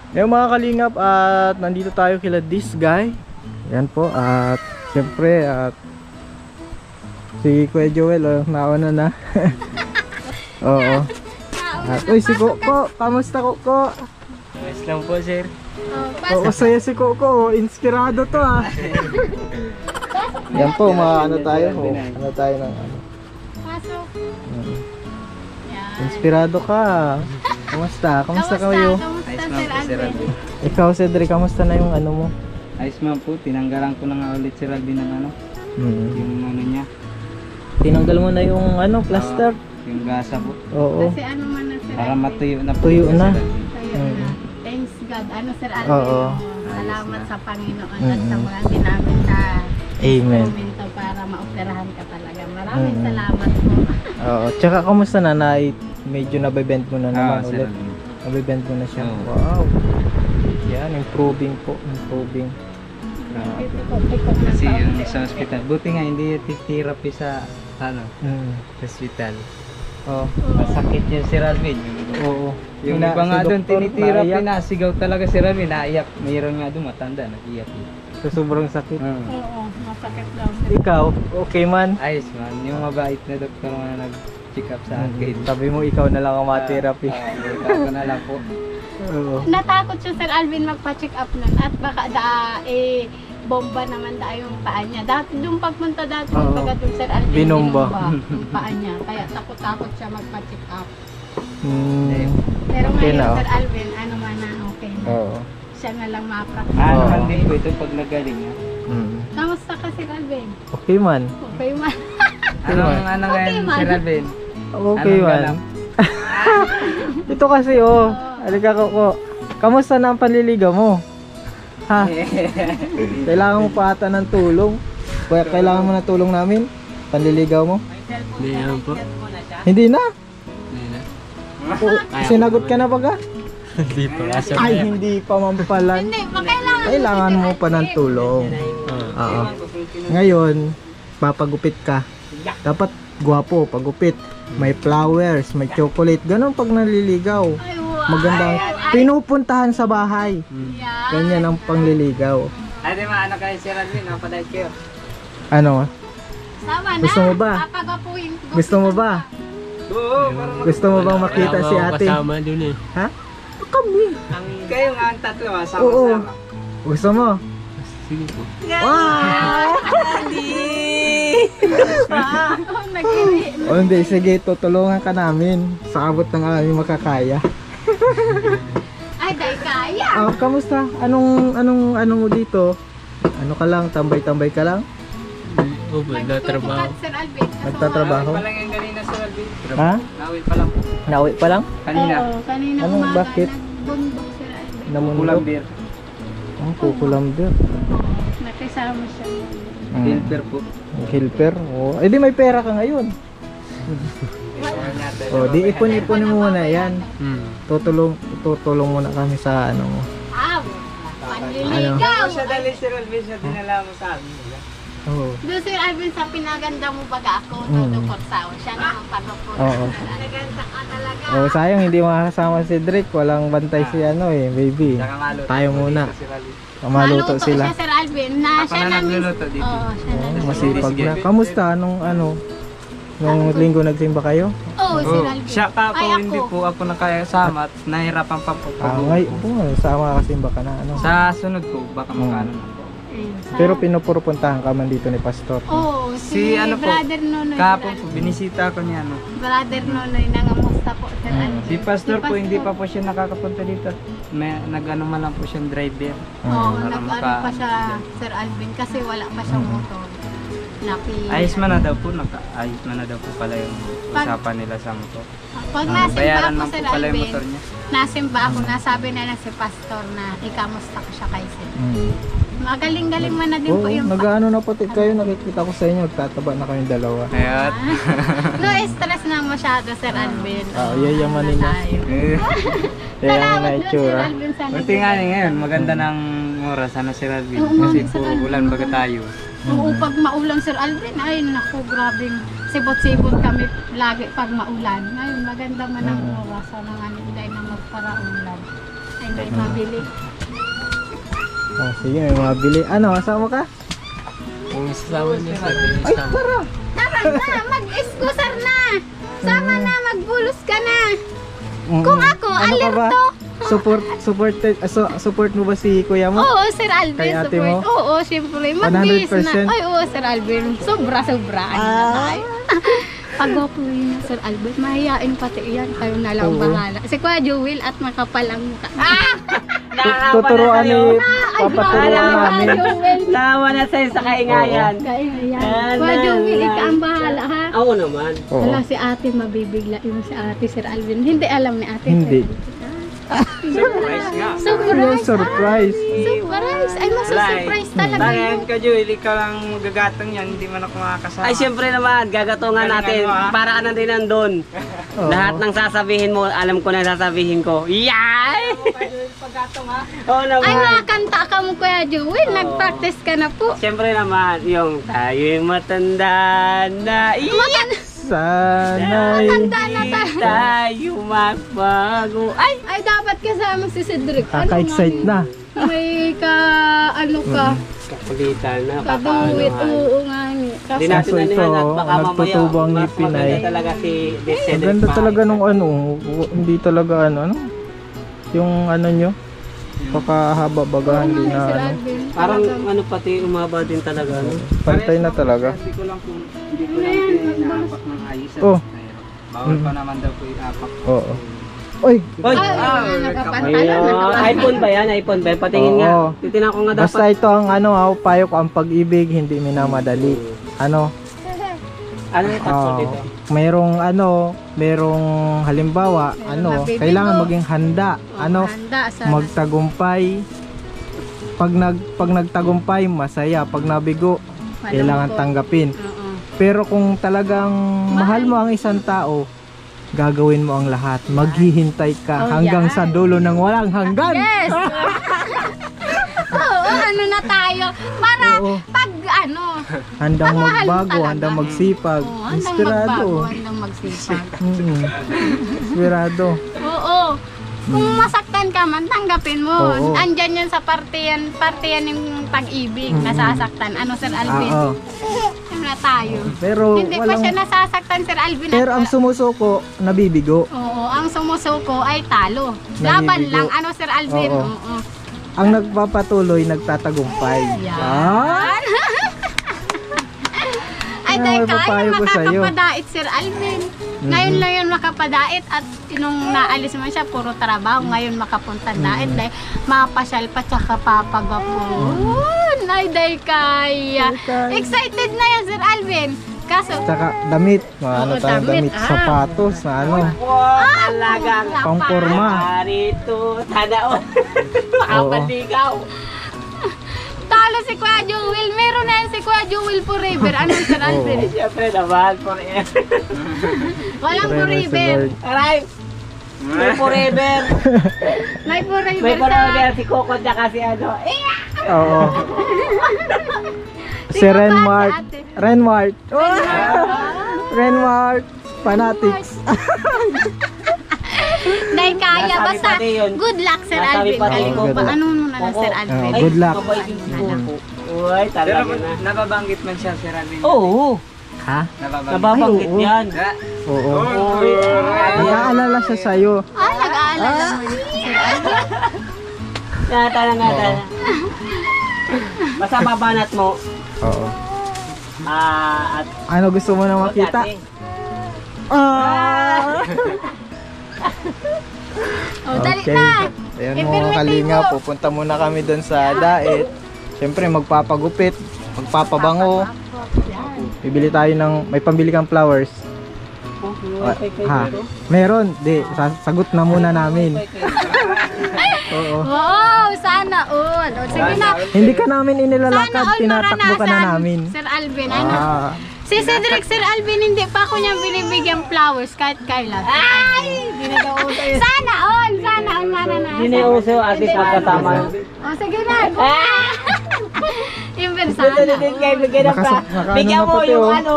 Yung mga kalingap, at nandito tayo kila this guy. Yan po, at siyempre at si Kuya Joel, nauna na. Oo. At uy, si Coco, kamusta Coco? Nice lang po, sir. Oo, saya si Coco, inspirado to ah. Yan po, mga ano tayo, ano tayo ng ano. Pasok. Inspirado ka. Kamusta? Kamusta kayo? Kamusta, Sir Alvin? Ikaw, Cedric, kamusta na yung ano mo? Ayos man po, tinanggalan ko na nga ulit si Alvin ng ano, yung ano niya. Tinanggal mo na yung ano, plaster? Yung gasa po. Oo. Kasi ano man na, Sir Para Alvin. matuyo na po. Tuyo na. Tuyo na. Thanks God. Ano, Sir Alvin? Oo. Salamat sa Panginoon at sa mga ginamit sa Amen. momento para maoperahan ka talaga. Maraming salamat po. Oo. Tsaka kamusta na? Medyo nabibend mo na naman Sir ulit. Alvin. Nabibend mo na siya. Oo. Wow. Yan, improving po. Improving. Tikot na Kasi sa yung unti-unti. sa hospital, buti nga hindi therapy sa ano, hospital. Oo. Masakit yung si Alvin. Oo. Yung iba nga doon, tinitherapy na, sigaw talaga si Alvin, naiyak. Mayroon nga doon, matanda, nag-iyak. So, sobrang sakit. Oo, masakit lang. Ikaw, okay man? Ayos man, yung mabait na doktor nga nag-check up sa akin. Sabi mo, ikaw na lang ang ma-therapy. Ikaw ko na lang po. Oo. Natakot siya, Sir Alvin, magpa-check up nun at baka bomba naman yung paa niya. Dati doon pagpunta dati, Oo. baga doon, Sir Alvin, Binomba. yung paa niya. Kaya takot-takot siya magpa-check up. Pero Okay ngayon, na, oh. Sir Alvin, ano man na, okay na. Oo. Siya na lang ma-practice. Ano Oo. man din po ito pag nagaling niya. Kamusta ka, Sir Alvin? Okay man. Okay man. Ano Okay ngayon, man. Sir Alvin? Okay Anong man. ganap? Ito kasi halika Coco. Kamusta na ang panliligaw mo? Ha? Kailangan mo pa ata ng tulong. Kaya kailangan mo ng tulong namin? Panliligaw mo? Hindi naman po. Hindi na. Hindi na. Sinagot ka na baga? Hindi pa. Ay, hindi pa mampalan. Hindi, kailangan. Kailangan mo pa ng tulong. Oo. Ngayon, papagupit ka. Dapat gwapo, pagupit. May flowers, may chocolate. Ganon pag naliligaw. Ay, wow. Magandang pinupuntahan sa bahay. Yeah. Ganyan ang pangliligaw. Ay, di ma, ano kayo, Sir Alvin? Napadahit kayo. Ano? Sama na. Gusto mo ba? Papagapuin ko. Gusto mo ba? Oo, Gusto mo bang makita si ate? Kasama dun eh. Ha? Kami. kayo nga ang tatlo, Oo. sama-sama. Gusto mo? Sige po. Wow! Nagkiri. O hindi, sige, tutulungan ka namin sa abot ng aming makakaya. Ay, dahil kaya. Kamusta? Anong mo dito? Ano ka lang, tambay-tambay ka lang? Oo, nagtatrabaho. Sir Alvin. Nagtatrabaho? Nawit pa lang yung kanina, Sir Alvin. Ha? Nawit pa lang po. Nauwi pa lang? Kanina. Oo, kanina Anong umaga. bakit? Nagbundok, Sir Alvin. Kulang Namundok? beer. Ang kukulambir. Nakisama siya. Filter po. Helper? Oh, di may pera ka ngayon. Di ipon-ipon mo muna yan. Tutulong muna kami sa ano mo. Aw! Panliligaw! Siya dali, Sir Alvin, siya dinala mo sa amin. Oo. Doon, Sir Alvin, sa pinaganda mo baga ako, Dudukot Sao. Siya naman panukot. Oo. Naganda ka talaga. Oh, sayang hindi makakasama si Drake. Walang bantay si baby. Saka maluto. Tayo muna. Sir Alvin. Maluto sila. siya, Sir Alvin, na Ako siya na na nagluluto dito. Oo, siya na. Masipag na. Kamusta? Nung linggo nagsimba kayo? Oo, Sir Alvin. Siya ka po, Ay, ako. hindi po ako nakasama at nahirapan pa po. Ngayon, sama kasimba ka na. Sa sunod po, baka makano na po. Ayun, sa- Pero pinupupuntahan ka man dito ni Pastor. Oo, si ano po, Brother Nonoy. Kahapon po, binisita ko niya. No? Brother Nonoy, nangamusta po, Sir Alvin. Si Pastor po, hindi pa po siya nakakapunta dito. May nag-ano man lang po siyang driver. Oo, Para nag-ano maka- pa siya, Sir Alvin, kasi wala pa siyang motor. Ayos man na daw po, ayos man na daw po pala yung usapan nila sa motor. Pag nasimba Bayaran ako, man Sir po pala yung Alvin, motor niya. nasimba ako, nasabi na si Pastor na ikamusta ko siya kay Sir. Magaling-galing man na din Oo, po yung nag-ano na pati kayo. Nakikita ko sa inyo. Nagtataba na kayong dalawa. Ayat. No stress na masyado, Sir Alvin. Yayamanin na. Tayo. Yayaman na Salamat doon, Sir itsura. Alvin, sa Buti nga ngayon, maganda ng oras, ano Sir Alvin? Oo, Kasi Sir puro Alvin. ulan baga tayo. Oo, pag maulan, Sir Alvin, ay naku, grabing sibot-sibot kami lagi pag maulan. Ngayon, maganda man ang oras sa mga nilay na magparaulan. Ay, may mabili. Oh, sige, may mabili. Ano, asama ka? Kung sasama niya sa Ay, tara! Tara na, mag-iskusar na. Sama na, magbulos ka na. Mm, Kung ako, ano ka ba? alerto. Support mo ba si kuya mo? Oo, Sir Alvin. Kay ate support. mo? Oo, siyempre. Mag-bihis 100%? na. Ay, oo, Sir Alvin. Sobra-sobra. Ano na tayo? Pag-wapo yun, Sir Albert, mahihain pati yan. Kayo na lang Oo. bahala. Si Kuya Jewel at makapalang mukha. Tuturuan ni Ay, papaturuan bahala, namin. Kuya Jewel. Tawa na sa'yo sa kaingayan. Kaingayan. Kuya Jewel, ikaw ang bahala, ha? Oo naman. Oo. Wala si ate, mabibigla yung si ate, Sir Alvin. Hindi alam ni ate. Hindi. Surprise nga. Surprise. Surprise. Surprise. Ay, masasurprise talaga Bakit yun. ka, Joel? Ikaw lang gagatong yan. Hindi man ako makakasama. Ay, syempre naman, gagatungan Galingan natin mo, ah. para ka na din nandun. Oo. Lahat ng sasabihin mo, alam ko na sasabihin ko. Yay! Oo naman. Ay, makakanta ka mo, Kuya Jewel. Nag-practice ka na po. Syempre naman, yung tayo'y matanda na. Sana'y Tanda na Hindi tayo. tayo magbago. Ay! Ay, dapat kasama si Cedric. kaka-excite na. May ano ka, Kakulitan na, kaduwit. papaano. Oo nga ni. Hindi Kasi, natin Kaso ito, nanihan at baka mamaya, nagtutubo ang mas ngipin maganda ay. talaga si Ang Cedric ganda Pare. talaga nung ano, hindi talaga ano, yung ano nyo, pakahaba baga, oo hindi nga ni na Sir ano, Alvin. Parang Talagang- ano pati, umaba din talaga. No? pantay na talaga. Hindi ko lang pinaapak ng ayos. Oh. Bawal pa naman daw po iapak. Oo. Oy! Hoy! Ay, nakapantala. iPhone ba yan? iPhone ba yan? Patingin nga. Oo. Titinan ko nga dapat. Basta ito ang ano, payo ko, ang pag-ibig, hindi minamadali. Ano, Ano yung takso dito? merong halimbawa, Merong mabibigo. kailangan maging handa, Handa sa magtagumpay. Pag nagtagumpay, masaya. Pag nabigo, kailangan tanggapin. Oo. Pero kung talagang mahal mo ang isang tao, gagawin mo ang lahat. Maghihintay ka Oh, hanggang yan. sa dulo ng walang hanggan. Yes! Oo, ano na tayo? Para Oo. pag ano, Handang Pag mahal mo magbago, talaga. handang magsipag. oo, handang Inspirado. magbago, handang magsipag. Inspirado. Oo. Kung masaktan ka man, tanggapin mo. Oo. Andyan yan sa partiyan yung pag-ibig, nasasaktan. Ano, Sir Alvin? Oo. Ano na tayo? Pero Hindi pa siya walang nasasaktan, Sir Alvin. pero ang sumusuko, nabibigo. Oo, ang sumusuko ay talo. Laban Nabibigo. lang. Ano, Sir Alvin? Oo. Oo. Ang nagpapatuloy, nagtatagumpay. Yan. Ah! Ay, Ano, dahil may papayo kaya ko sa'yo. makakapadait, Sir Alvin. Ngayon lang yun makapadait at nung naalis man siya, puro trabaho. Ngayon makapunta dait dahil mapasyal pa tsaka papagapon. Ay, dahil kaya. kaya. Excited na yan, Sir Alvin. Kaso, Tsaka damit, mga ano Oo, tayong damit. damit, sapatos, na ano, Wow, talagang pangporma. Narito, tanaon. Makapaligaw. talo si Kuya Jewel. Meron na yan si Kuya Jewel forever. Anong Sir Alvin? Siyempre naman, forever. Walang Forever si forever. Lord. Aray! May forever. May forever May sa... forever si Coco tsaka si ano. Oo. Si Sino ba Renmart. si ate? Renmart. Renmart. Fanatics. Dahil kaya, Nasabi basta pati yun. good luck, Sir Nasabi Alvin. pati Galing yun. mo pa. Good luck. Ano mo na lang, Sir Alvin? Oo. Good luck. Mabait yung si Coco. Uy, Pero talaga na. nababanggit man siya, Sir Alvin. Oo, Ha? Nababanggit. nababanggit Ay, oo. yan. Oo. Uy, Nag-aalala siya sa'yo. Ah, nag-aalala mo yun, Sir Alvin. Nata. Basta babanat mo. Oo. At Ano gusto mo na makita? Ah! Oh, dali Okay. na. Ayan Eh, mga permitibo. kalinga, pupunta muna kami doon sa Dait. Siyempre magpapagupit, magpapabango. Bibili tayo ng, may pambili kang flowers. Ha? Meron? Di, sagot na muna namin. Oo. Wow, sana all. O, sige na. Hindi ka namin Sana inilalakad, all tinatakbo ka na maranasan, namin. Sir Alvin. Ano? Ah, Si Cedric, Sir Alvin, hindi pa ako niya binibigyan flowers kahit kailan. Ay! Sana all! Sana all maranasan. Hindi na uso at least magkasama. O, sige na. Yung sana Gusto din kayo bigyan ng Naka- pa. naka- Bigyan ano na mo pati, yung oh. ano.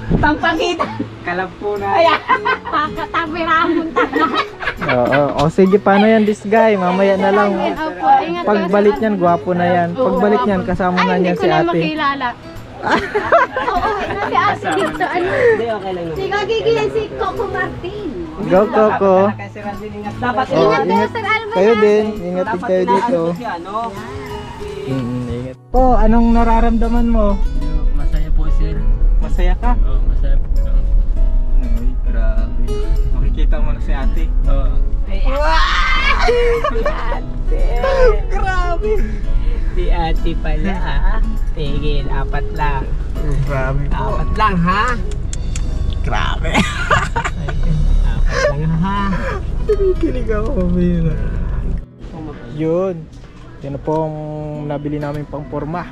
Pampakita. Kalab po na. Ayan. Kakatabiramon tayo. Oo. O sige, paano yan this guy? Mamaya na lang. Opo, ingat kayo Pagbalik sa- niyan, gwapo na yan. Pagbalik niyan, kasama na niyan si Ay, hindi ko na ate. makilala. Oo, si ate dito. Ano? Hindi, okay lang naman. Si Gagigil, si Coco Martin. Go, Coco. Kasi Randy, ingat. Dapat Oh, Ingat kayo, ingat Sir Alvin. kayo din. Ingat din dapat kayo dito. inaano siya, no? Ingat. Po, anong nararamdaman mo? Masaya po sir. Masaya ka? Oo, masaya po. Ay, grabe. Makikita mo na si ate. Oo. Grabe. Si ate pala, ah. Tigil, 4 lang. Grabe po. 4 lang, ha? Grabe. 4 lang, ha? Kinikilig ako, Mira. Yun. Yan na po ang nabili namin pang forma.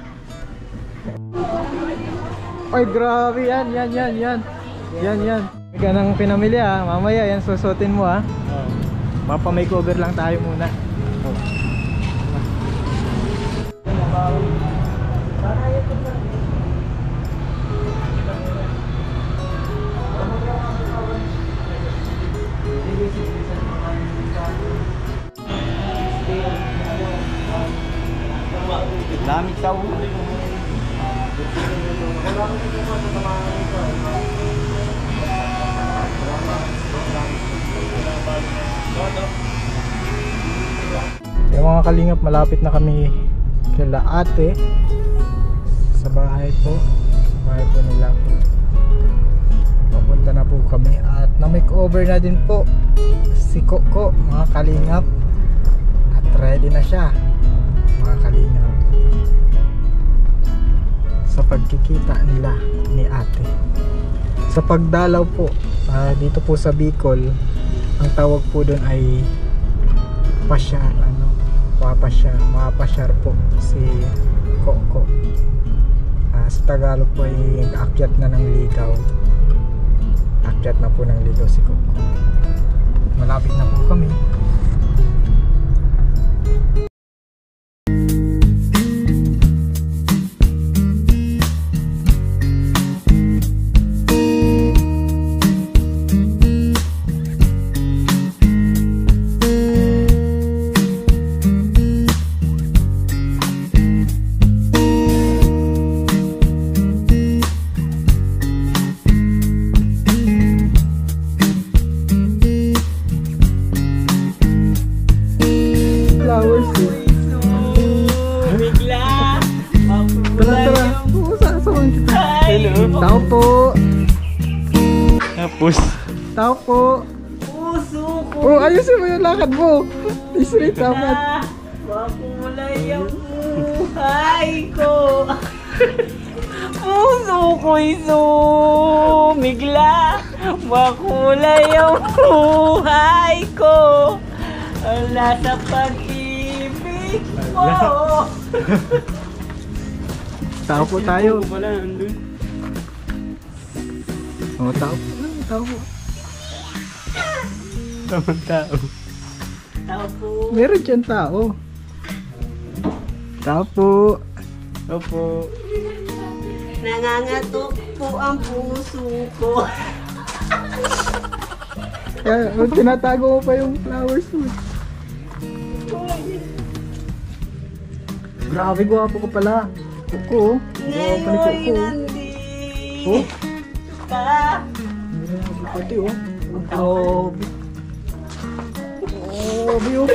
Ay, grabe yan. Yan. May ganang pinamili ah. Mamaya yan susutin mo ah. Mapa makeover lang tayo muna. Lamig sa ulo. Yung mga kalingap, malapit na kami kila ate sa bahay po. Sa bahay po nila po. Papunta na po kami at na-makeover na din po si Coco, mga kalingap. At ready na siya, mga kalingap, sa pagkikita nila ni ate. Sa pagdalaw po dito po sa Bicol, ang tawag po doon ay pasyar, mapasyar po si Coco. Sa Tagalog po ay akyat na ng ligaw. Akyat na po ng ligaw si Coco. Malapit na po kami. Flowers eh. Bigla. Tara. Oo, saan kita? Hello. Tao po. Tapos. Tao po. Puso ko. Oh, ayusin mo yung lakad mo. Straight dapat. Makulay ang buhay ko. Puso ko'y sumigla. Makulay ang buhay ko. Nasa pag-ibig mo. Tao po tayo. Wala, andun. Oh, tao po. Tao po. Tamang tao. Tao po. Meron dyan tao. Tao po. Opo. Nangangatok po ang puso ko. Kaya, tinatago mo pa yung flowers mo. Grabe, gwapo ko pala. Kuko. Gwapo ni Ngayon Kuko. nandito Oh, ka. grabe pati oh. Grabe. Grabe oh.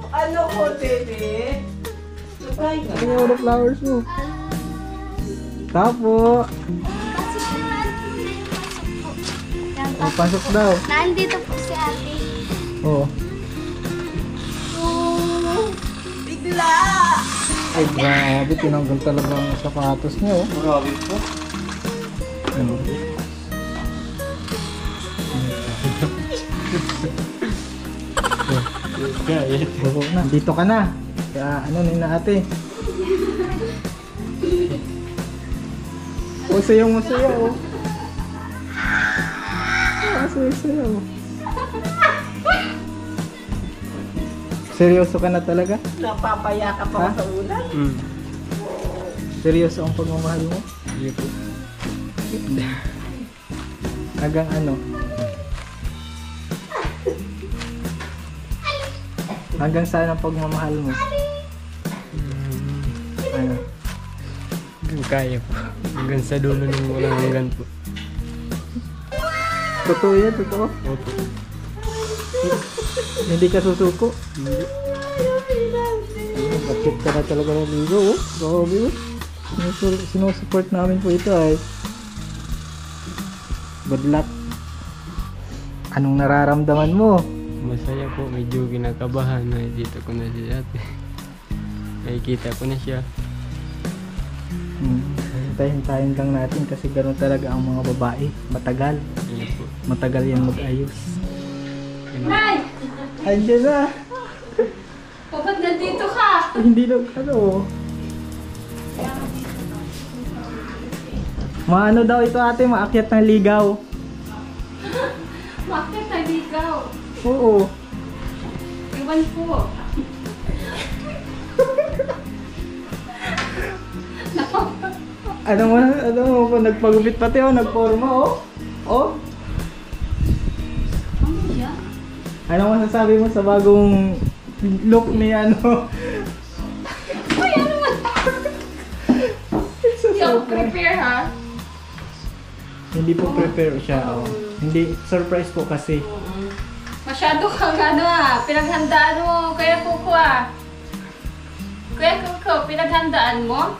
Ano ko, bebe? Sabay ka. Ano yung flowers mo? Tapo. Oh, pasok daw. Nandito po si ate. Oh. Bigla. Ay, grabe. Tinanggal talaga ang sapatos niya oh. Grabe po. Ano? Gayet. Oo na. Dito ka na. Kaya ano na ate. Oh, sayang masaya oh. Saya oh. Seryoso ka na talaga? Napapayakap Ha? ako sa ulan. Seryoso ang pagmamahal mo? Hindi po. Hanggang ano? Hanggang saan ang pagmamahal mo? Ano? Hanggang kaya po. Hanggang sa dulo ng walang hanggan po. Totoo yan, totoo. Opo. Hindi ka susuko. Hindi. Bakit ka na talaga ng ligo, oh. Grabe, oh. Sinusupport namin po ito ay. Good luck. Anong nararamdaman mo? Masaya po. Medyo kinakabahan na dito ko na si ate. Nakikita ko na siya. Hintayin lang natin kasi gano'n talaga ang mga babae. Matagal. Iya po. Matagal yan mag-ayos. Nay! Andiyan na. Kapag nandito ka! Hindi na, ano. Maano daw ito ate, maakyat ng ligaw. Bakit naligaw? Oo. Iwan po. Ano mo pa, nagpagupit pati oh, nagporma oh. Oh. Ano siya? Ano masasabi mo sa bagong look ni ano? Uy, ano man? Hindi ako prepare ha? Hindi po prepare siya oh. Hindi, surprise po kasi. Masyado kang ano ah, pinaghandaan mo. Kaya Kuko ah. Kuya Kuko, pinaghandaan mo?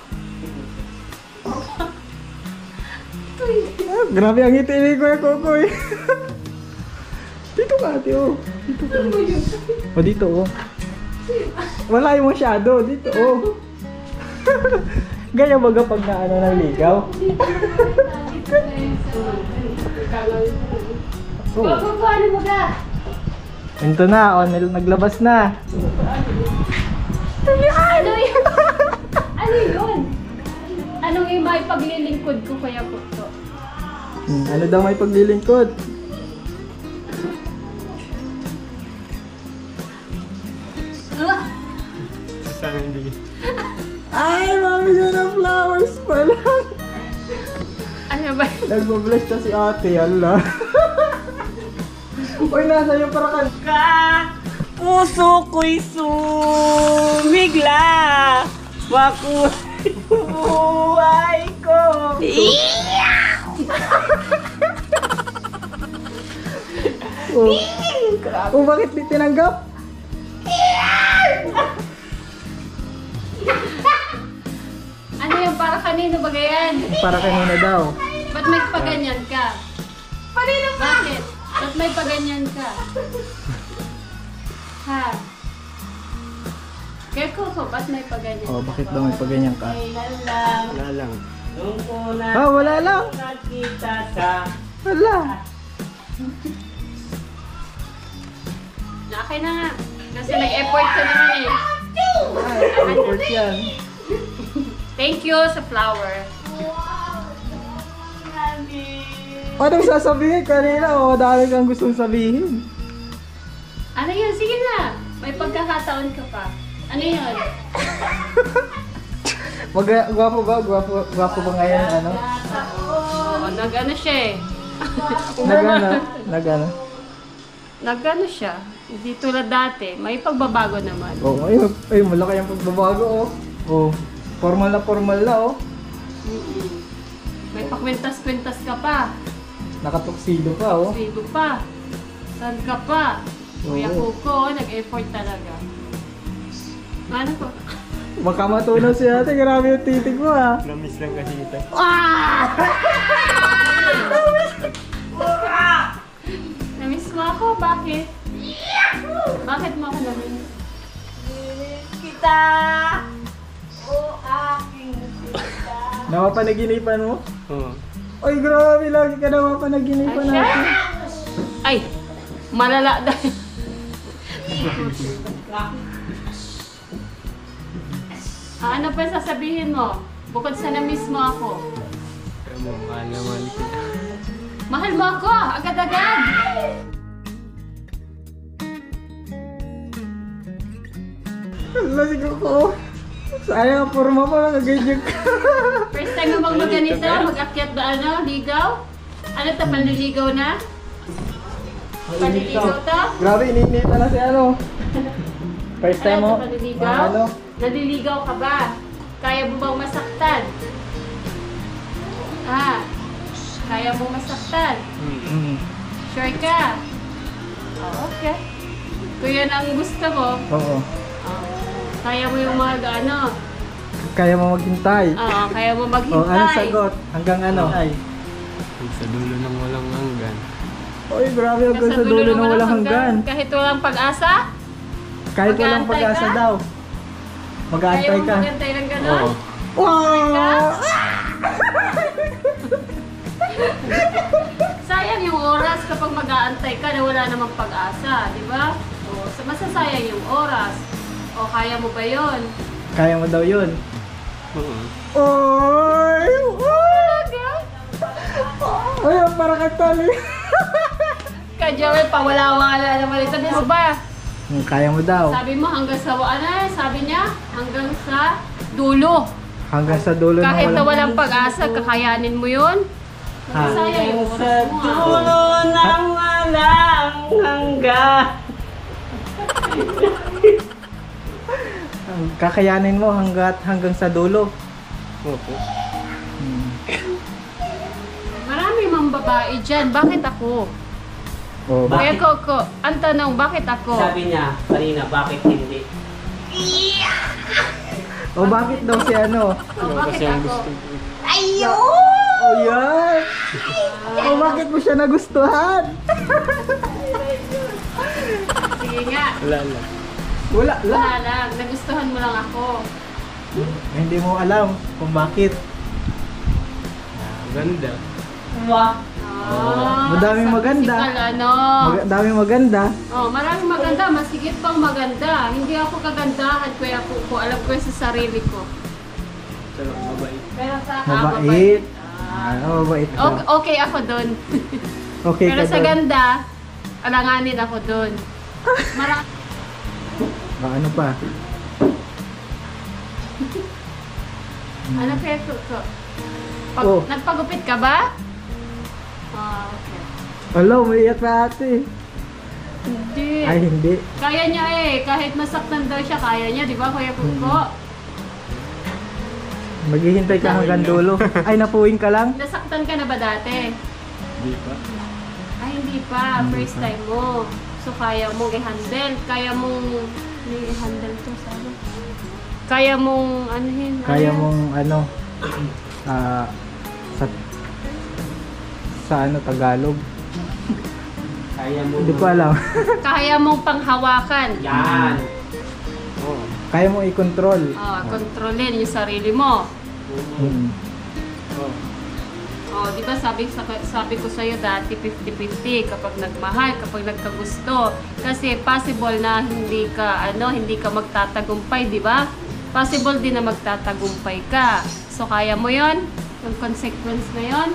Ah, grabe ang ngiti ni Kuya Kokoy. Dito ka ate oh. Dito ka. O dito oh. Wala yung masyado. Dito oh. Ganyan baga pag naano ng ligaw. Kuko, ano mo ka? Ito na oh, naglabas na. Ano yun? Ano yun? Anong yung may paglilingkod ko Kuya Kuko? Ano daw may paglilingkod? Sana hindi. Ay, mami niya ng flowers pa lang. Ano ba? Nagbabless na si ate, ala. Uy, nasa yung parakan. Puso ko'y sumigla. Makulay buhay ko. Oh, bakit di tinanggap? Ano yung para kanino ba yan? Para kanina daw. Ba't may paganyan ka? Kanino ba? Bakit? Ba't may paganyan ka? Ha? Kaya Kuko, ba't may paganyan Oh, ka? bakit daw may paganyan ka? Wala lang. Nung una Ah, wala lang. nakita sa Wala. Okay na nga. Kasi nag-effort ka naman eh. Ay, report yan. Thank you sa flower. Anong sasabihin kanina? Oh, dami kang gustong sabihin. Ano yun? Sige na. May pagkakataon ka pa. Ano yun? Gwapo ba? Gwapo ba ngayon? Ano? Oo, nag-ano siya eh. Nagano? Nag-ano siya. Hindi tulad dati. May pagbabago naman. Oh, ay, malaki ang pagbabago oh. Oh, formal na oh. May pakwintas-kwintas ka pa. Nakatuksido pa oh. Sigo pa. Saan ka pa? Kuya Oo. Kuko, nag-effort talaga. Ano po? Baka matunaw si ate, grabe yung titig mo ah. Namiss lang kasi ito. Namiss mo ako? Bakit? Bakit mo ako namiss? kita. O aking kita. Napapanaginipan mo? Oo. Ay, grabe, lagi ka napapanaginipan Ay, siya? natin. Ay, malala dahil. Ano pa sasabihin mo? Bukod sa na-miss mo ako. Kaya mo, mahal na mahal kita. Mahal mo ako! Agad-agad! Lasig ako. Sayang, forma mo lang ganyan ka. First time mo bang magganito? Mag-akyat ba ano? Ligaw? Ano to? Panliligaw na? Panliligaw to? Grabe, ininita na si ano. First time mo? Ano to? Panliligaw? Ano? Naliligaw ka ba? Kaya mo bang masaktan? Ah, kaya mo masaktan? Mm. Sure ka? Oh, okay. Kung yan ang gusto mo, Oo. kaya mo yung mga ano, Kaya mo maghintay. kaya mo Oh, maghintay. ano sagot? Hanggang ano? Ay. Sa dulo ng walang hanggan. Oy, grabe hanggang sa dulo na walang hanggan. Kahit walang pag-asa? Kahit walang Mag-aantay pag-asa ka? daw. Kaya Mag-aantay mo ka. maghintay ng gano'n? Oo. Wow! Sayang yung oras kapag mag-aantay ka na wala namang pag-asa, di ba? O, masasayang yung oras. O, kaya mo ba yon? Kaya mo daw yun. Oo. Oy! Talaga? Ay, para kang tali. Ka Joel, pawala-wala naman ito. Di ba? Kaya mo daw. Sabi mo hanggang sa, sabi niya? Hanggang sa dulo. Hanggang sa dulo na Kahit na walang... walang pag-asa, kakayanin mo yun? Ha? Sayang yung oras mo. Dulo ng walang hanggan. Kakayanin mo hanggang sa dulo. Opo. Marami mang babae dyan. Bakit ako? Oh, Kaya Coco, ang tanong, bakit ako? Sabi niya kanina, bakit hindi? oh, bakit daw si ano? Oh, bakit Kasi ang ako? gusto ko. Oh, yan! Oh, bakit mo siya nagustuhan? Sige nga. Wala lang. Wala lang. Wala lang. Nagustuhan mo lang ako. Hindi mo alam kung bakit. Ganda. Wah! Madaming maganda. Physical, ano? Daming maganda. Oh, maraming maganda. Masigit pang maganda. Hindi ako kagandahan. Kaya ako alam ko yun sa sarili ko. Pero mabait. Pero sa Mabait. Ah. Ano, mabait ka. Okay, okay ako dun. Okay Pero ka sa doon. ganda, alanganin ako dun. Ano pa? Ano kaya Coco? Oh. Nagpagupit ka ba? Ah, okay. Hello, umiiyak na ate. Hindi. Ay, hindi. Kaya niya eh. Kahit masaktan daw siya, kaya niya. Di ba, Kuya Coco? Maghihintay ka hanggang dulo. Ay, napuwing ka lang? Nasaktan ka na ba dati? Di pa. Ay, hindi pa. First time mo. So, kaya mong i-handle. Kaya mong... i-handle to, sabi. Kaya mong... Anuhin? Kaya mong ano, sa ano, Tagalog. Kaya mo. Hindi ko alam. Kaya mong panghawakan. Yan. Oo. Kaya mong i-control. Kontrolin yung sarili mo. Hmm. Oo. Oh, di ba sabi ko sa iyo dati 50-50 kapag nagmahal, kapag nagkagusto. Kasi possible na hindi ka magtatagumpay, di ba? Possible din na magtatagumpay ka. So kaya mo 'yon? Yung consequence na 'yon?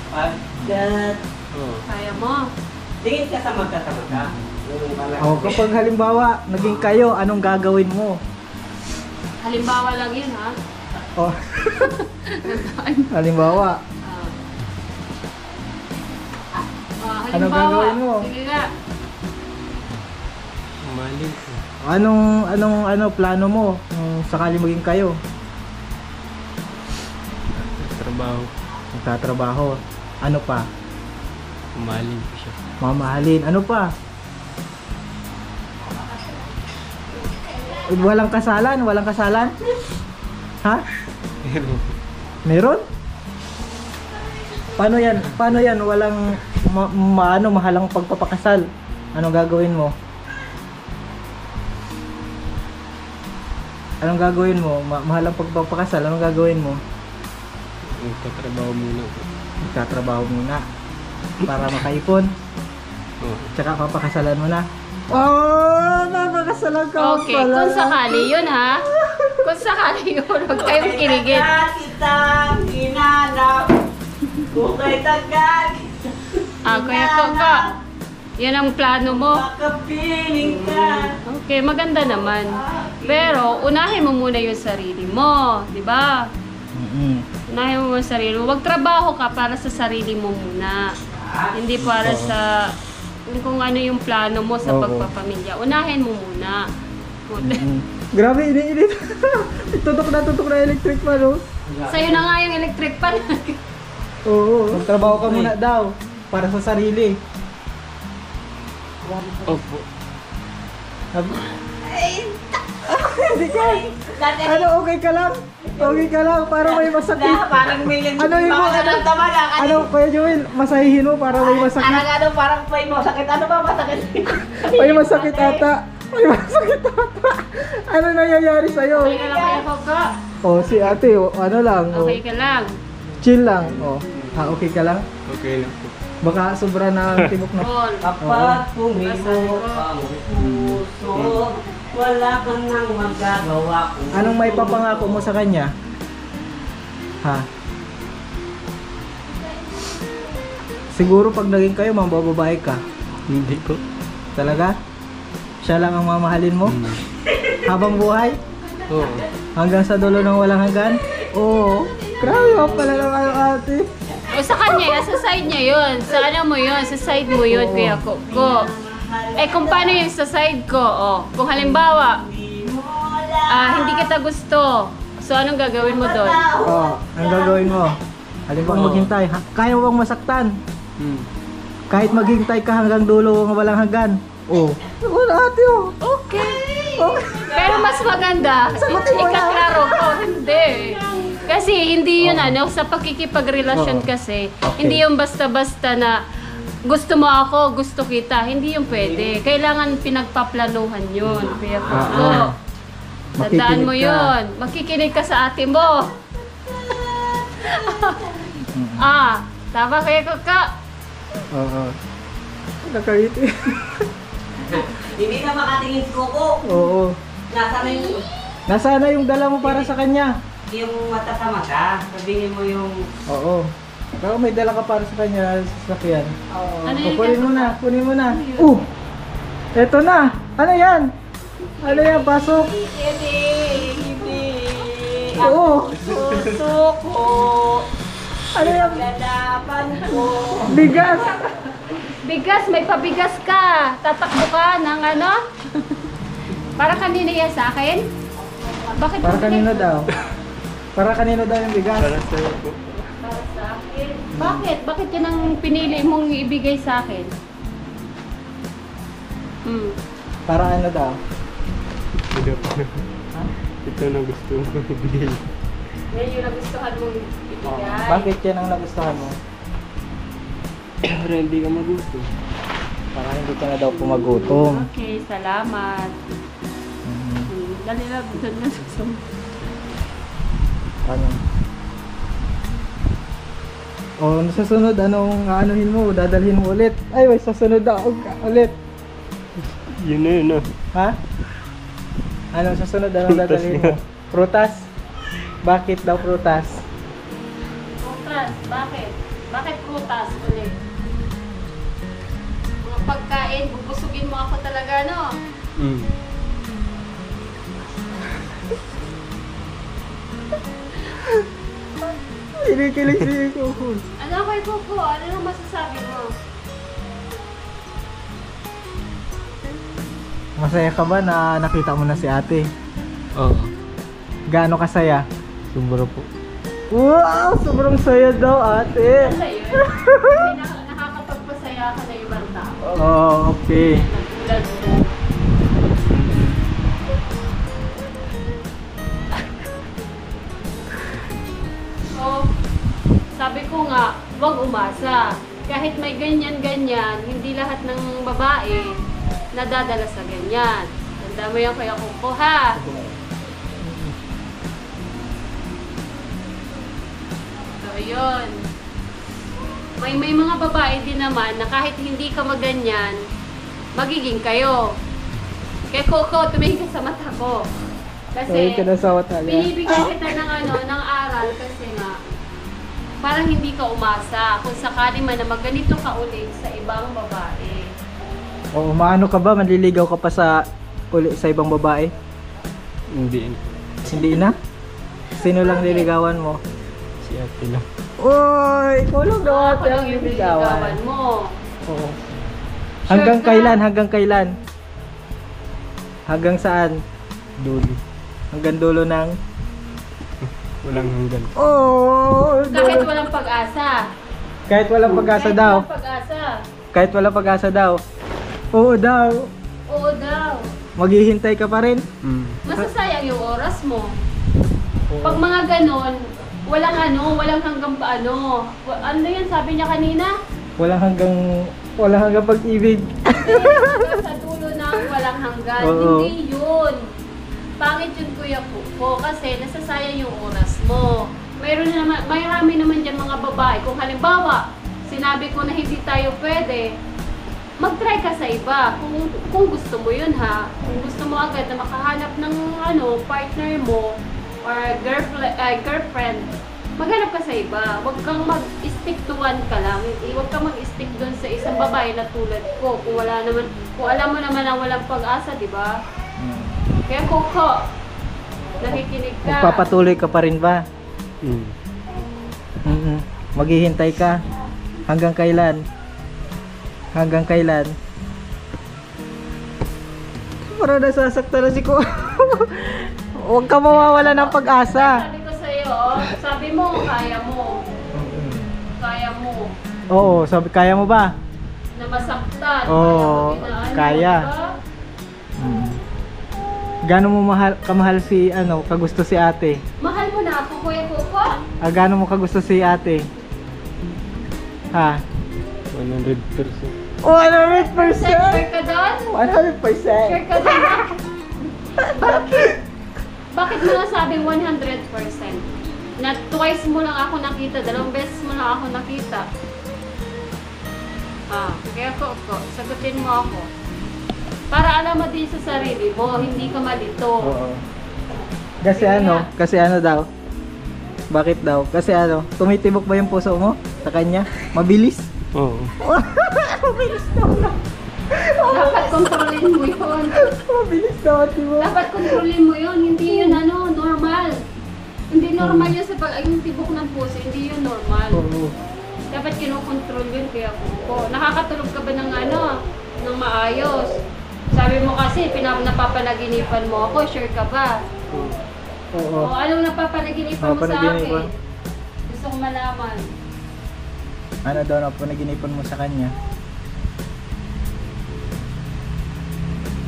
Pagkat Oo. Kaya mo. tingin ka sa magkasama ka. Yung parang- Oh, kapag halimbawa, naging kayo, anong gagawin mo? Halimbawa lang 'yun, ha? Oh, halimbawa, Anong gagawin mo? Sige nga. Mali ko. anong plano mo kung sakali maging kayo? Trabaho. Magtatrabaho. Ano pa? Umaling ko siya. Mamahalin. Ano pa? Walang kasalan? Walang kasalan? Ha? Pero Meron? Paano yan? Paano yan? Walang mahalang pagpapakasal. Anong gagawin mo? Anong gagawin mo? Mahalang pagpapakasal. Anong gagawin mo? magtatrabaho muna ko. Magtatrabaho muna para makaipon. Oo. Tsaka papakasalan mo na. Oh, napakasalan ka Okay, pala. kung sakali 'yun, ha? Kung sakali 'yun, huwag kayong kiligin. Kitang hinanap. Kung kay tagal. Ah, Kuya Coco. Yan ang plano mo. Makapiling ka. Okay, maganda naman. Pero, unahin mo muna yung sarili mo. Di ba? Unahin mo muna yung sarili mo. Wag trabaho ka para sa sarili mo muna. Hindi para sa kung ano yung plano mo sa Oo. pagpapamilya. Unahin mo muna. Grabe, iniinit. tutok na electric fan, oh. Sa'yo na nga yung electric pan. Oo. Magtrabaho ka muna daw. Para sa sarili. Opo. Hindi ka. Ano, okay ka lang? Okay ka lang, para may masakit. Parang may Ano yung mo, tama lang. Ano, Kuya Joel, masahihin mo para may masakit. Ano, parang may masakit. Ano ba masakit? May masakit ata. May masakit ata. Ano nangyayari sa'yo? Okay ka lang kaya Coco? Oh, si ate, oh, ano lang. Oh, Okay ka lang. chill lang. Oh. Okay ka lang? Okay na po. Baka sobra na ang tibok na. Paul. Kapag tumino ang puso, wala ka nang magagawa kung Anong may papangako mo sa kanya? Ha? Siguro pag naging kayo, mambababae ka. Hindi po. Talaga? Siya lang ang mamahalin mo? Habang buhay? Oo. Hanggang sa dulo ng walang hanggan? Oo. Grabe ka pala ng ate. O sa kanya, sa side niya yun. Sa ano mo yun, sa side mo yun, Oo. Kuya Coco. Eh kung paano yung sa side ko, kung halimbawa, hindi kita gusto, so anong gagawin mo doon? Oh, ang gagawin mo? Halimbawa Oo. maghintay. Kaya mo bang masaktan? Hmm. Kahit maghintay ka hanggang dulo ng walang hanggan? Oo. Wala ate oh. Okay. Okay. Pero mas maganda, Sagutin mo na. ikaklaro ko, hindi. Kasi hindi yun sa pakikipagrelasyon Oo. kasi, Okay. hindi yung basta-basta na gusto mo ako, gusto kita, hindi yung pwede. Kailangan pinagpaplanuhan yun, Kuya Coco. Tandaan mo Makikinig ka. yun. Makikinig ka sa ate mo. Tama Kuya Coco? Oo. Nakangiti. hindi na makatingin si Coco. Oo. Nasa na yung, Nasaan na yung dala mo para sa kanya? yung mata sa mata. Sabihin mo yung Oo. Pero may dala ka para sa kanya sa sasakyan. Ano O, yun? kunin mo na. Eto na. Ano yan? Ano yan? Pasok. hindi. Oo. Susuko. Ano yan? Lalaban ko. Bigas. Bigas, may pabigas ka. Tatakbo ka ng ano? Para kanina yan sa akin? Bakit Para mo kanino binigay? daw? Para kanino daw yung bigas? Para sa'yo po. Para sa akin. Bakit? Bakit yan ang pinili mong ibigay sa akin? Para ano daw? Ito po. Ito na gusto ko ibigay. Yan yung nagustuhan mong ibigay. Bakit yan ang nagustuhan mo? Para hindi ka magusto. Para hindi ka na daw pumagutom. Okay, salamat. Dali lang, doon na sa Ano? O, sa sunod, anong aanuhin mo? Dadalhin mo ulit? Ay, may sasunod daw ulit. Yun na yun na. Ha? Ano sa sunod? Anong Prutas dadalhin nga. mo? Prutas? Bakit daw prutas? prutas. Bakit? Bakit prutas ulit? Mga pagkain, bubusugin mo ako talaga, no? Hmm. Kinikilig si Coco. Ano kay Coco? Ano nang masasabi mo? Masaya ka ba na nakita mo na si ate? Oo. Gaano kasaya? Sobra po. Wow! Sobrang saya daw ate! Ano yun? Kasi nakakapagpasaya ka na ibang tao. Oh, okay. Nagulad mo. So, sabi ko nga, huwag umasa. Kahit may ganyan-ganyan, hindi lahat ng babae nadadala sa ganyan. Tanda mo yan kaya Coco, ha? So, yun. May mga babae din naman na kahit hindi ka maganyan, magiging kayo. Kaya Coco, tumingin ka sa mata ko. Sorry Kasi, ka na sa wata niya. binibigyan kita ng aral kasi nga, parang hindi ka umasa kung sakali man na magganito ka ulit sa ibang babae. O maano ka ba? Manliligaw ka pa sa ibang babae? Hindi. Hindi na? Sino lang liligawan mo? Si ate lang. Uy! Ikaw lang daw Ako ate lang ang yung liligawan. nililigawan mo. Oo. Hanggang Sure ka? kailan? Hanggang kailan? Hanggang saan? Dulo. Hanggang dulo ng... Walang hanggan. Oh! Kahit walang pag-asa. Kahit walang pag-asa Kahit daw. walang pag-asa. Kahit walang pag-asa daw. Oo daw. Oo daw. Maghihintay ka pa rin. Masasayang yung oras mo. Pag mga ganon, walang hanggang paano. Ano yan sabi niya kanina? Walang hanggang pag-ibig. Sa dulo ng walang hanggan. Oo. Hindi yun. Pangit yun Kuya Kuko kasi nasasayang yung oras mo. Marami naman dyan mga babae. Kung halimbawa, sinabi ko na hindi tayo pwede, mag-try ka sa iba. Kung gusto mo yun ha. Kung gusto mo agad na makahanap ng partner mo or girlfriend, maghanap ka sa iba. Huwag kang mag-stick to one ka lang. Huwag kang mag-stick doon sa isang babae na tulad ko. Kung alam mo naman na walang pag-asa, di ba? Kaya Kuko, nakikinig ka. Magpapatuloy ka pa rin ba? Maghihintay ka. Hanggang kailan? Hanggang kailan? Parang nasasaktan na si Ko. Huwag ka mawawala ng pag-asa. Sabi ko sa'yo, sabi mo, kaya mo. Kaya mo. Oo, sabi, kaya mo ba? Na masaktan. Oo, kaya. Diba? Gaano mo kamahal si kagusto si ate? Mahal mo na ako, Kuya Kuko. Gaano mo kagusto si ate? Ha? 100%. 100%! Sure ka doon? 100%! Sure ka doon? Bakit mo nasabing 100%? Na twice mo lang ako nakita, 2 beses mo lang ako nakita. Kaya Kuko, sagutin mo ako. Para alam mo din sa sarili mo, hindi ka malito. Oo. Kasi daw? Bakit daw? Kasi tumitibok ba yung puso mo sa kanya? Mabilis? Oo. Mabilis daw na. Dapat kontrolin mo yun. Mabilis daw ate mo. Dapat kontrolin mo yun. Hindi yun normal. Hindi normal yun yung tibok ng puso. Hindi yun normal. Oo. Dapat kinokontrol yun kaya Kuko. Nakakatulog ka ba ng ng maayos? Sabi mo kasi, napapanaginipan mo ako, sure ka ba? Oo. O anong napapanaginipan mo sa Napapanaginipan. akin? Gusto ko malaman. Ano daw na panaginipan mo sa kanya?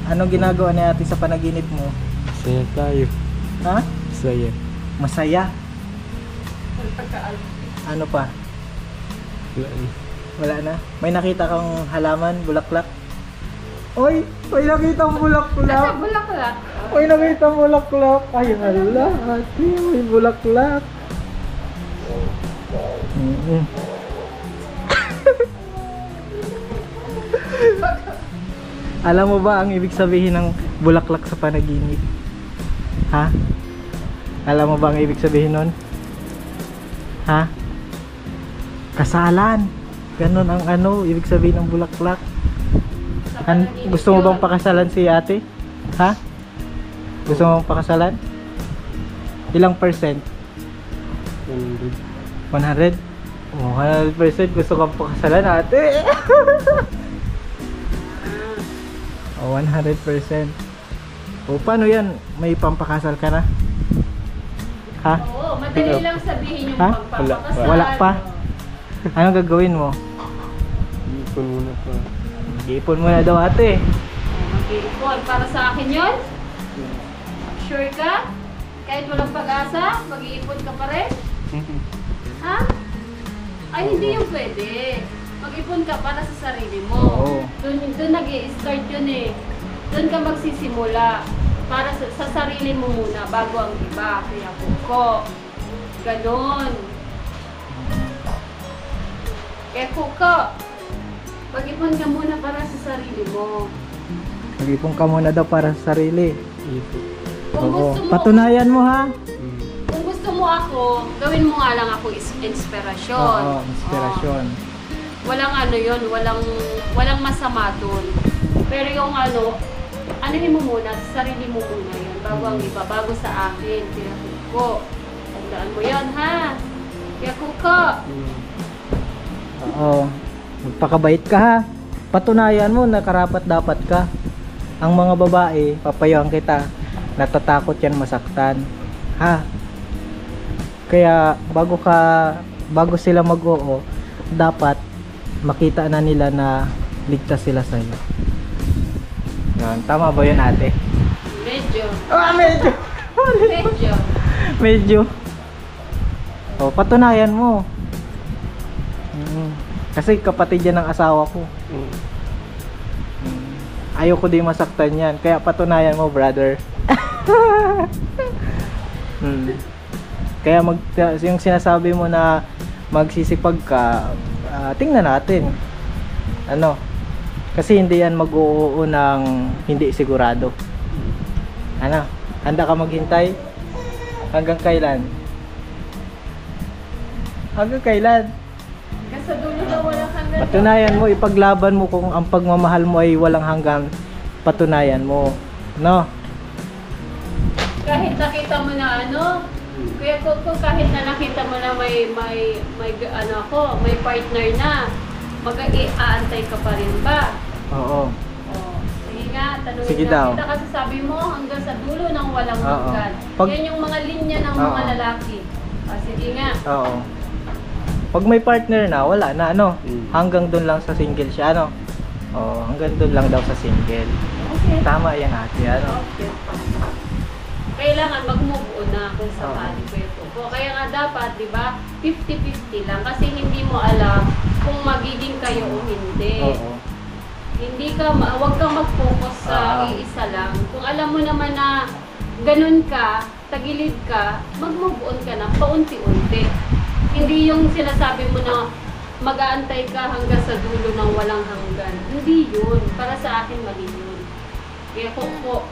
Anong ginagawa ni ate sa panaginip mo? Saya tayo. Ha? Saya. Masaya? Ano pa? Wala na. Wala na? May nakita kang halaman, bulaklak? Oy! May nakita ang bulaklak! Nasa bulaklak. May nakita ang bulaklak! Ay, hala! Ate, may bulaklak! Alam mo ba ang ibig sabihin ng bulaklak sa panaginip? Ha? Alam mo ba ang ibig sabihin nun? Ha? Kasalan! Ganon ang ibig sabihin ng bulaklak. Gusto mo bang pakasalan si ate? Ha? Gusto mo bang pakasalan? Ilang percent? 100. 100? Oh, 100% gusto kang pakasalan ate. Oh, 100%. O, paano yan? May pampakasal ka na? Ha? Oo, madali lang sabihin yung Ha? pagpapakasal. Wala pa? Anong gagawin mo? Ipon muna pa. Mag-iipon mo na daw ate. Mag-iipon. Para sa akin yun? Sure ka? Kahit walang pag-asa, mag-iipon ka pa rin? Ha? Ay, hindi yung pwede. Mag-ipon ka para sa sarili mo. Oo. Doon nag-i-start yun eh. Doon ka magsisimula. Para sa sarili mo muna bago ang iba. Kaya Kuko. Ganon. Kaya Kuko, mag-ipon ka muna para sa sarili mo. Mag-ipon ka muna daw para sa sarili. Ipon. Kung Oo. gusto mo, Patunayan mo ha. kung gusto mo ako, gawin mo nga lang ako inspirasyon. Oo, inspirasyon. Walang yun, walang masama dun. Pero yung anuhin mo muna, sa sarili mo muna yun. Bago ang iba, bago sa akin, Kuya Kuko. Tandaan mo yun, ha? Kuya Kuko. Oo. Magpakabait ka ha. Patunayan mo na karapat dapat ka. Ang mga babae, papayuhan kita, natatakot yan masaktan. Ha? Kaya bago sila mag-oo, dapat makita na nila na ligtas sila sa iyo. Yan, tama ba yun, ate? Medyo. Medyo. Medyo. Medyo. Oh, patunayan mo. Kasi kapatid yan ng asawa ko. Ayoko din masaktan yan. Kaya patunayan mo, brother. Kaya yung sinasabi mo na magsisipag ka, tingnan natin. Kasi hindi yan mag-uoo ng hindi sigurado. Handa ka maghintay? Hanggang kailan? Hanggang kailan? Sa dulo na walang hanggan. Patunayan mo, ipaglaban mo kung ang pagmamahal mo ay walang hanggan. Patunayan mo. No? Kahit nakita mo na Kuya Kuko, kahit na nakita mo na may partner na, mag-aantay ka pa rin ba? Oo. Sige nga, tanungin Sige na daw. kita kasi sabi mo hanggang sa dulo ng walang Oo. hanggan. Yan yung mga linya ng mga lalaki. Sige nga. Oo. Pag may partner na, wala na, hanggang dun lang sa single siya, hanggang dun lang daw sa single. Okay. Tama yan, ate, Okay. Kailangan mag-move on na kung sakali Kuya Kuko. Kaya nga dapat, di ba, 50-50 lang kasi hindi mo alam kung magiging kayo o hindi. Oo. Wag kang mag-focus sa iisa lang. Kung alam mo naman na ganun ka, tagilid ka, mag-move on ka na paunti-unti. Hindi yung sinasabi mo na mag-aantay ka hanggang sa dulo ng walang hanggan. Hindi yun. Para sa akin, mali yun. Kaya Kuko,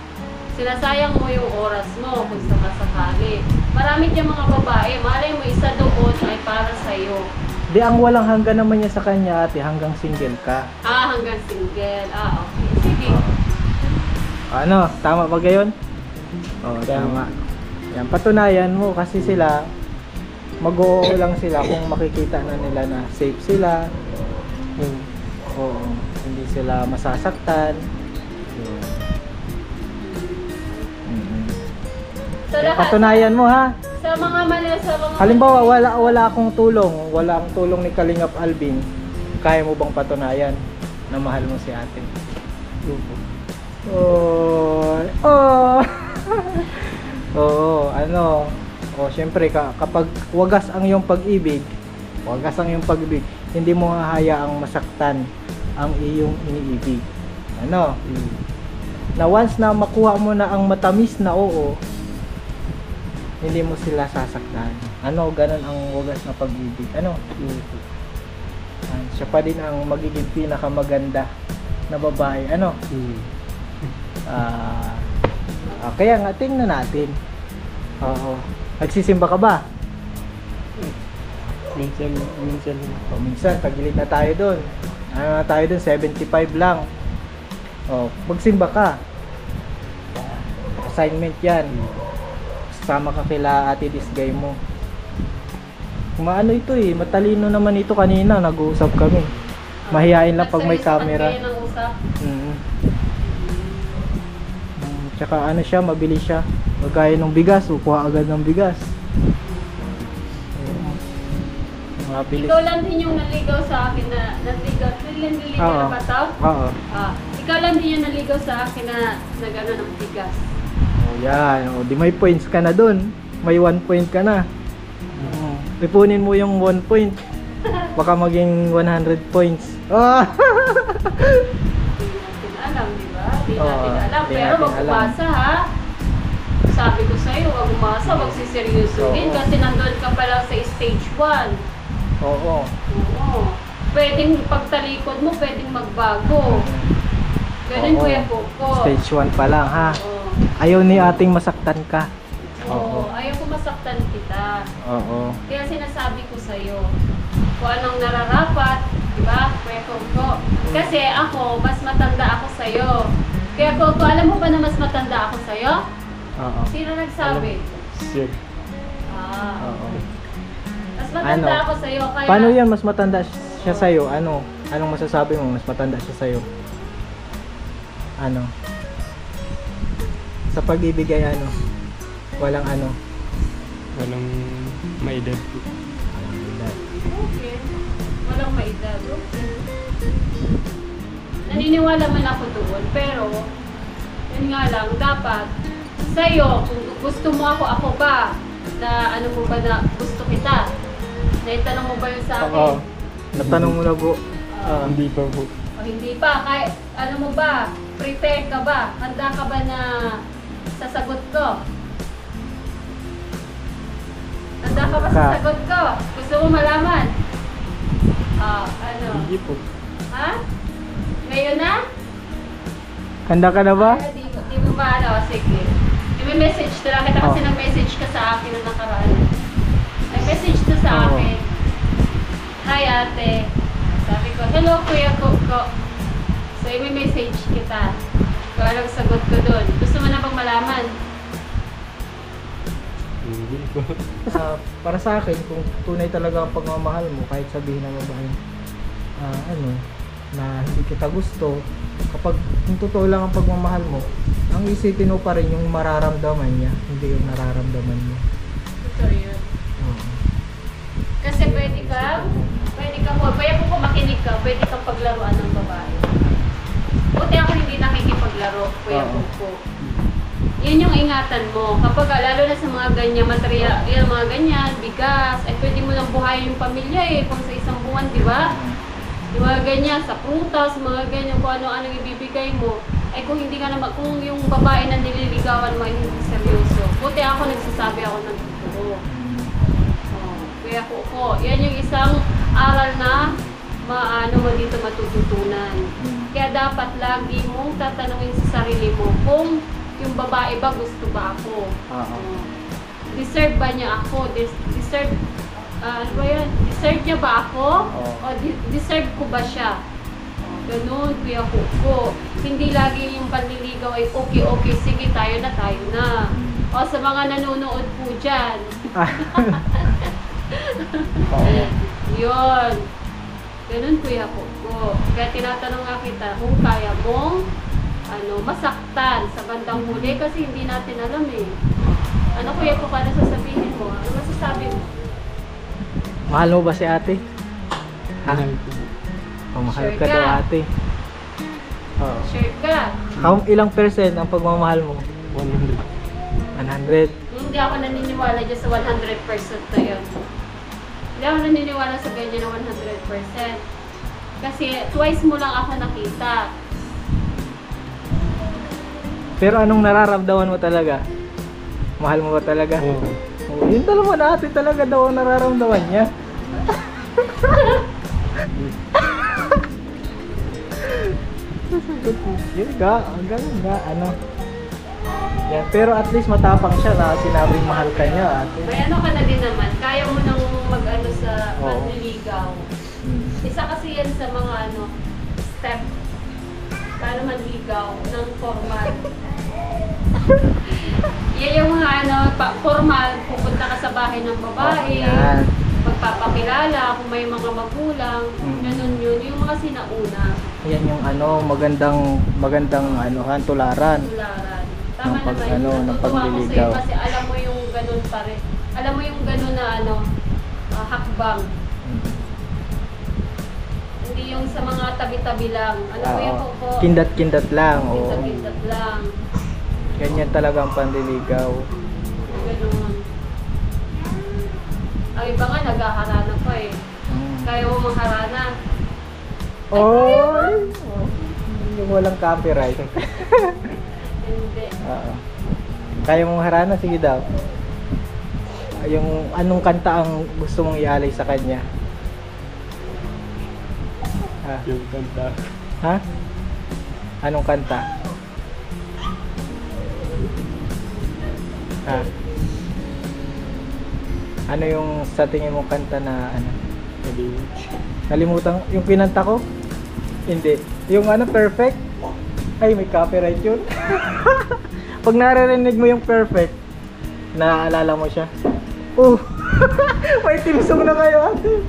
sinasayang mo yung oras mo kung sakasakali. Marami diyang mga babae, malay mo isa doon ay para sa'yo. Di, ang walang hanggan naman niya sa kanya, ate, hanggang single ka. Hanggang single. Okay. Sige. Tama ba gayon? Oo, tama. Yan, patunayan mo kasi sila, mag-oo lang sila kung makikita na nila na safe sila. Oo, hindi sila masasaktan. Sa lahat, Patunayan mo, ha. sa mga Halimbawa, wala akong tulong, wala akong tulong ni Kalingap Alvin. Kaya mo bang patunayan na mahal mo si ate? Syempre kapag wagas ang iyong pag-ibig, hindi mo hahayaang masaktan ang iyong iniibig. Na once na makuha mo na ang matamis na oo, hindi mo sila sasaktan. Ganun ang wagas na pag-ibig. Siya pa din ang magiging pinakamaganda na babae. Kaya nga, tingnan natin. Oo. Nagsisimba ka ba? Minsan, tagilid na tayo doon. Tayo doon, 75 lang. Magsimba ka. Assignment yan. Sama ka kila ate Disgay mo. Ito matalino naman ito kanina, nag-uusap kami. Mahihain lang pag may camera. Tsaka siya, mabilis siya. Magkaya ng bigas, kuha agad ng bigas. Mabilis. Ikaw lang din yung naligaw sa akin na naligaw na ba tao? Oo. Ikaw lang din yung naligaw sa akin na nag-ano ng bigas. Yan, di may points ka na dun. May 1 point ka na. Ipunin mo yung 1 point. Baka maging 100 points. Hindi natin alam, di ba? Hindi natin alam. Pero wag umasa, ha? Sabi ko sa'yo, wag umasa, wag siseryosohin. Kasi nandun ka pa lang sa stage 1. Oo. Pwedeng pagtalikod mo, pwedeng magbago. Ganun Kuya Kuko. Stage 1 pa lang, ha? Ayaw ni ating masaktan ka. Ayaw ko masaktan kita. Oo. Kaya sinasabi ko sa'yo, kung anong nararapat, Diba? Kuya Coco. Kasi ako, mas matanda ako sa'yo. Kuya Coco, alam mo ba na mas matanda ako sa'yo? Oo. Sino nagsabi? Sir. Ah, Oo. mas matanda Ano? ako sa'yo. Kaya, Paano yan mas matanda siya sa'yo? Ano? Anong masasabi mo mas matanda siya sa'yo? Ano? Sa pag-ibig ay ano? Walang ano? Walang maedad po. Okay. Walang maedad. Okay. Naniniwala man ako doon, pero yun nga lang, dapat sa'yo, kung gusto mo ako ba? Na ano mo ba na gusto kita? Naitanong mo ba yun sa akin? Oo. Natanong mo na po. Hindi pa po. O hindi pa, kahit ano mo ba? Prepared ka ba? Handa ka ba na sasagot ko? Handa ka ba sa sagot ko? Gusto mo malaman? Ano? Hindi po. Ha? Ngayon na? Handa ka na ba? Di mo ba ano? Sige. May message to lang kita kasi nag-message ka sa akin na nakaraan. Nag-message to sa akin. Hi ate. Sabi ko, hello Kuya Coco. So, may message kita. Kung anong sagot ko doon. Gusto mo na bang malaman? Hindi po. Para sa akin, kung tunay talaga ang pagmamahal mo, kahit sabihin ng babae, ano, na hindi kita gusto, kapag kung totoo lang ang pagmamahal mo, ang isipin mo pa rin yung mararamdaman niya, hindi yung nararamdaman niya. Totoo yun. Kasi pwede kung makinig ka, pwede kang paglaruan ng babae. Buti ako hindi nakikipaglaro, Kuya Coco. Yan yung ingatan mo. Kapag lalo na sa mga ganyan, material, yung mga ganyan, bigas, ay pwede mo lang buhayin yung pamilya kung sa isang buwan, di ba? Yung mga ganyan, sa prutas, mga ganyan, kung ano-ano ibibigay mo. Ay kung hindi ka naman, kung yung babae na nililigawan mo ay hindi seryoso. Buti ako nagsasabi ako ng totoo. Kuya Coco, yan yung isang aral na maano mo dito matututunan. Kaya dapat lagi mong tatanungin sa sarili mo kung yung babae ba gusto ba ako. Deserve ba niya ako? Deserve, ano ba yan? Deserve niya ba ako? O deserve ko ba siya? Ganun, Kuya Coco. Hindi lagi yung panliligaw ay okay, sige tayo na. O sa mga nanonood po dyan. Yun. Ganun, Kuya Coco. Kaya tinatanong nga kita kung kaya mong masaktan sa bandang huli kasi hindi natin alam eh. Ano, Kuya Coco, ano sasabihin mo? Ano masasabi mo? Mahal mo ba si ate? Ha? Mahal po. Mahal Sure ka ka? daw ate. Oo. Sure ka? Ilang percent ang pagmamahal mo? 100. 100. Hindi ako naniniwala dyan sa 100% na yun. Hindi ako naniniwala sa ganyan na 100%. Kasi twice mo lang ako nakita. Pero anong nararamdaman mo talaga? Mahal mo ba talaga? Oo. Yun talaga na ate talaga daw ang nararamdaman niya. Yun ga, ganun ga, ano. Yan, pero at least matapang siya na sinabing mahal ka niya ate. May ano ka na din naman, kaya mo nang mag-ano sa Oo. manliligaw. Isa kasi yan sa mga step para manligaw ng formal. Yan yung mga formal, pupunta ka sa bahay ng babae, Yan. magpapakilala kung may mga magulang, ganun yun, yung mga sinauna, Yan yung magandang tularan. tularan. Tama Ng naman yun. ng Natutuwa ko sa'yo pagliligaw. kasi alam mo yung ganun pare. Alam mo yung ganun na hakbang. Hindi yung sa mga tabi-tabi lang. Alam mo yung Coco? Kindat-kindat lang. Oo. Kindat-kindat lang. Ganyan talaga ang panliligaw. Ganun. Ang iba nga naghaharana pa eh. Kaya mo mangharana. Oy! Yung walang copyright. Hindi. Oo. Kaya mong harana, sige daw. Yung anong kanta ang gusto mong ialay sa kanya? Ha? Yung kanta. Ha? Anong kanta? Ha? Ano yung sa tingin mong kanta na Sabi, Kalimutan, yung pinanta ko? Hindi. Yung ano, perfect? Ay, may copyright yun. Pag naririnig mo yung perfect, naaalala mo siya. Oh! May team song na kayo, ate.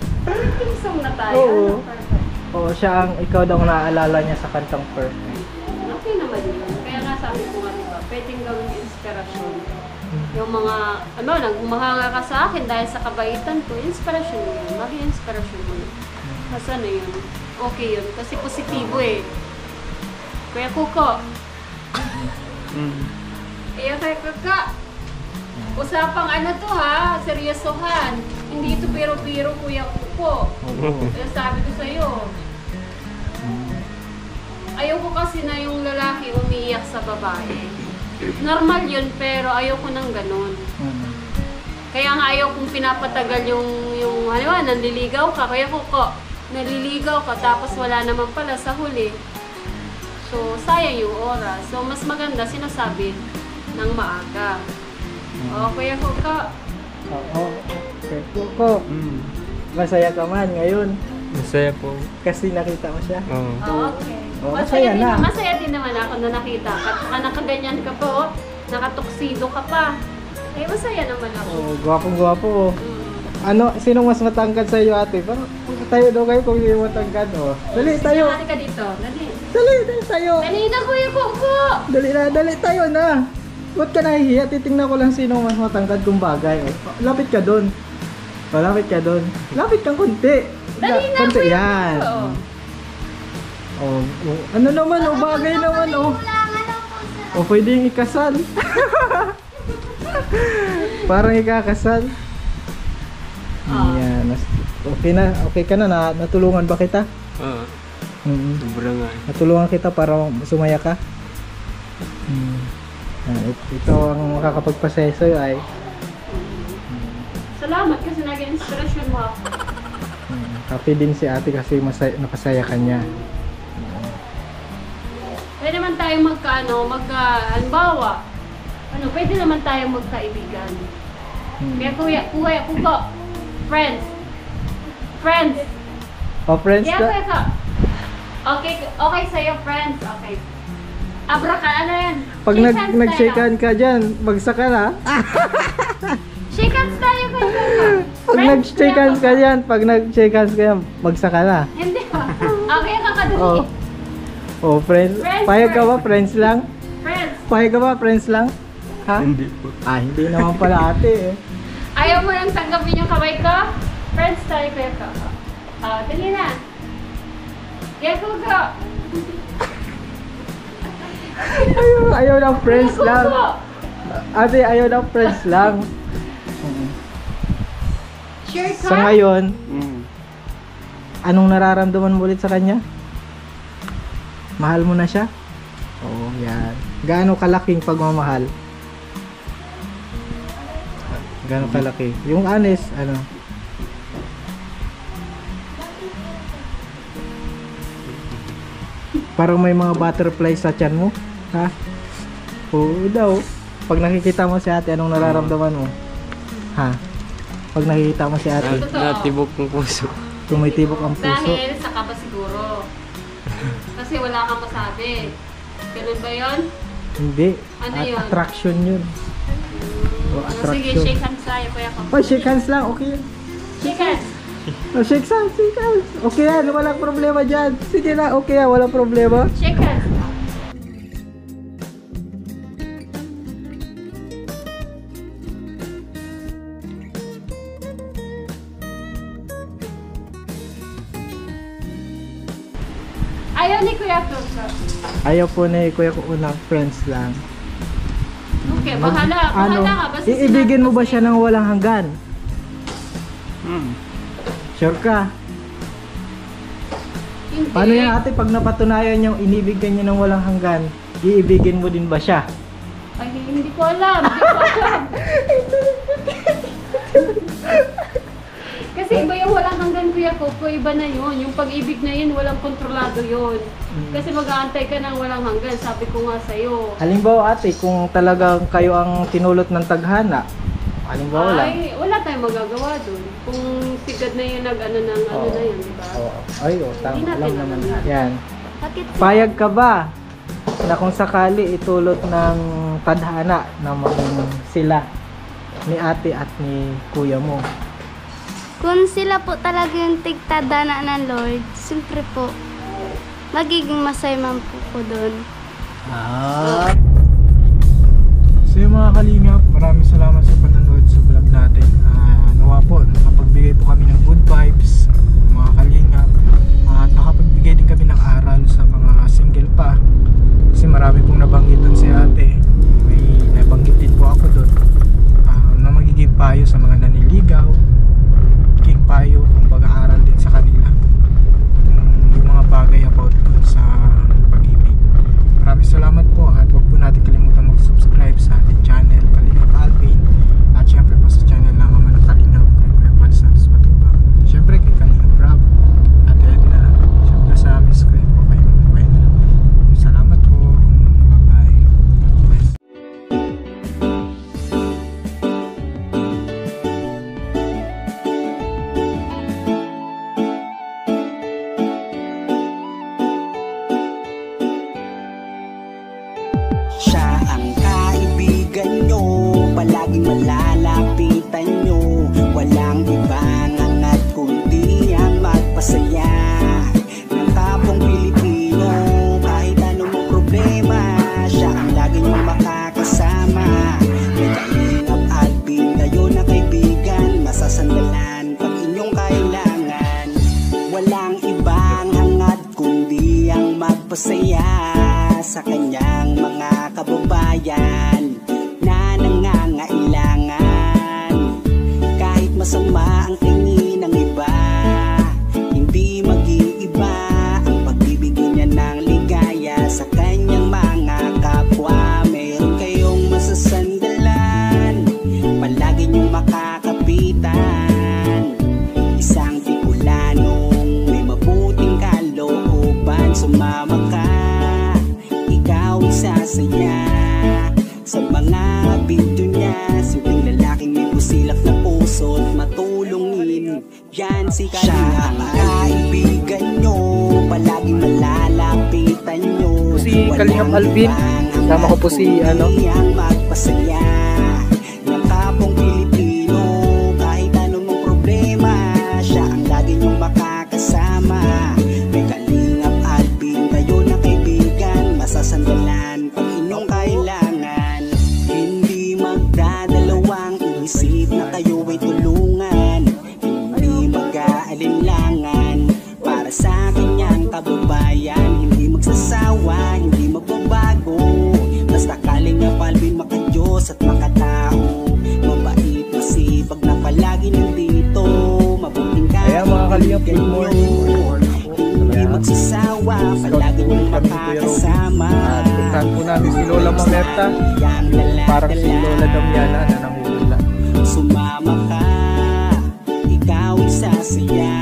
Team song na tayo. Oo. Ano, perfect. Oo, siya ang ikaw daw naaalala niya sa kantang perfect. Okay naman yun. Kaya nga sabi ko nga, diba, pwedeng gawing inspirasyon. Yung mga, ano, nagmahanga ka sa akin dahil sa kabaitan ko, inspirasyon mo yun. Maging inspirasyon mo yun. Kasi ano yun, okay yun. Kasi positibo eh. Kuya Kuko. Kaya kaya Kuko. Usapang ano to ha, seryosohan. Hindi ito biro-biro Kuya Kuko. Kaya sabi ko sa'yo. Ayoko kasi na yung lalaki umiiyak sa babae. Normal yun, pero ayoko nang ganun. Kaya nga ayoko kung pinapatagal yung ano ba, nanliligaw ka. Kaya Kuko, naliligaw ka tapos wala naman pala sa huli. So, sayang yung oras. So, mas maganda sinasabi ng maaga. O, Kuya Kuko. Oo. Okay. Kuko, masaya ka man ngayon. Masaya po. Kasi nakita mo siya. Oo. Okay. Oh, masaya na. Masaya din naman ako na nakita ka. At saka nakaganyan ka pa, oh. Nakatuksido ka pa. Eh, masaya naman ako. Oh, gwapong-gwapo. Mm. Ano, sinong mas matangkad sa iyo, ate? Parang tayo daw kayo kung hindi matangkad, oh. Dali tayo. Sinamali ka dito. Dali. Dali tayo. Dali na, Kuya Kuko. Dali tayo na. Ba't ka nahihiya? Titingnan ko lang sinong mas matangkad kung bagay. Oh. Lapit ka doon. Oh, lapit ka doon. Lapit kang konti. Dali na, konti. Kuya Yan. Kuko. Oh, oh, ano naman, oh, bagay naman, oh. Oh, pwedeng ikasal. Parang ikakasal. Yan. Okay ka na, natulungan ba kita? Oo. Sobra nga. Natulungan kita para sumaya ka. Ito ang makakapagpasaya sa'yo ay Salamat kasi naging inspirasyon mo ako. happy din si ate kasi napasaya ka niya. Pwede naman tayo halimbawa, pwede naman tayo magkaibigan. Kaya Kuya Kuko, friends. Oh, friends Yeah, ka? Kuya Kuko. Okay sa'yo, friends. Okay. Abra ka, ano yan? Pag Shake hands nag-shake tayo. hand ka dyan, bagsak ka na. Shake hands tayo, Kuya Kuko. Pag Friends, nag-shake Kuya hands Kuko. ka dyan, pag nag-shake hands ka dyan, bagsak ka na. Hindi ba? Okay, kakadali. Oh. Oh, friends. Friends Payag ka first. ba? Friends lang? Friends. Payag ka ba? Friends lang? Ha? Hindi po. Ah, hindi naman pala ate eh. Ayaw mo nang tanggapin yung kamay ko? Friends tayo, Kuya Kuko. Dali na. Kuya Kuko. Ayaw ng friends Kuya lang. Kuko. Ate, ayaw ng friends lang. Sure ka? Sa ngayon, anong nararamdaman mo ulit sa kanya? Mahal mo na siya? Oo, yan. Gaano kalaking pagmamahal? Gaano kalaki? Yung honest, ano? Parang may mga butterflies sa tiyan mo? Ha? Oo daw. Pag nakikita mo si ate, anong nararamdaman mo? Ha? Pag nakikita mo si ate, Totoo. Natibok ng puso. tumitibok ang puso. Dahil sa kaba siguro. Kasi wala kang masabi. Ganun ba yun? Hindi. Ano At yun? attraction yun. O, Sige, attraction. shake hands tayo, Kuya Kuko. Oh, shake hands lang. Okay yan. Shake hands. Oh, shake hands, shake hands. Okay yan, walang problema dyan. Sige na, okay yan, walang problema. Shake hands. Ayaw ni Kuya Kuko. Ayaw po na kuya ko unang friends lang. Okay, bahala ka. Basta iibigin mo ba siya ng walang hanggan? Hmm. Sure ka? Hindi. Paano yan ate, pag napatunayan niyang inibigyan niya ng walang hanggan, iibigin mo din ba siya? Ay, hindi ko alam. Kasi iba yung walang hanggan, Kuya Kuko, iba na yun. Yung pag-ibig na yun, walang kontrolado yun. Kasi mag-aantay ka ng walang hanggan, sabi ko nga sa'yo. Halimbawa ate, kung talagang kayo ang tinulot ng tadhana, halimbawa lang. Ay, wala tayong magagawa doon. Kung sigad na yung nag-ano ng ano na yun, di ba? Oo. Ay, tama. Hindi natin Alam naman. alam. Yan. Bakit? Payag ka ba na kung sakali itulot ng tadhana na maging sila ni ate at ni kuya mo? Kung sila po talaga yung tigtadana ng Lord, siyempre po, magiging masaya man po ko doon. So yung mga kalingap, maraming salamat sa panonood sa vlog natin. Nawa po, nakapagbigay po kami ng good vibes mga kalingap. At nakapagbigay din kami ng aral sa mga single pa. Kasi marami pong nabanggit doon si ate. May nabanggit din po ako doon na magiging payo sa mga naniligaw. Magiging payo kung pag-aaral din sa kanila. Yung mga bagay about doon sa pag-ibig. Maraming salamat po at huwag po natin kalimutan mag-subscribe sa ating channel Kalingap Alvin at syempre po sa channel ng Mama ng Kalingap kay Kuya Val Santos Matubang, syempre kay Kalingap Rob at Edna, syempre sa Miss Kuya po kay Mama Kuya. Salamat po, bye bye. Bless. Siya ang kaibigan nyo, palaging malalapitan nyo. Walang ibang angat kundi ang magpasaya ng kapong Pilipino. Kahit anong problema, siya ang lagi nyo makakasama. May Kalingap Alvin, kayo na kaibigan, masasandalan pag inyong kailangan. Walang ibang hangat kundi ang magpasaya sa kanyang mga kababayan na nangangailangan. Kahit masama ang tingin ng iba, hindi mag-iiba ang pagbibigay niya ng ligaya sa kanyang mga kapwa. Meron kayong masasandalan, palagi niyong makakapitan. Isang Bicolanong may mabuting kalooban, sumama ka, ikaw sasaya sa mga video niya. Simpleng lalaking may busilak na puso at matulungin, yan si Kalingap. Siya ang kaibigan nyo, palaging malalapitan nyo. Si Kalingap Alvin, kasama ko po si ano, ang magpasaya ng kapong Pilipino. Kahit anong problema, siya ang lagi nyong makakasama. May Kalingap Alvin, kayo na kaibigan, masasandalan pag inyong kailangan. Hindi magdadalawang isip na kayo ay tulungan. Hindi mag-aalinlangan para sa kanyang kababayan. Hindi magsasawa, hindi magbabago. Basta Kalingap Alvin, maka-Diyos at makatao. Mabait, masipag na palagi nandito. Mabuting Ayan mga Kalingap, good morning. hindi magsasawa, palagi niyong makakasama. At puntahan po namin si Lola Mamerta, parang si Lola Damiana na nangungula. Sumama ka, ikaw isasaya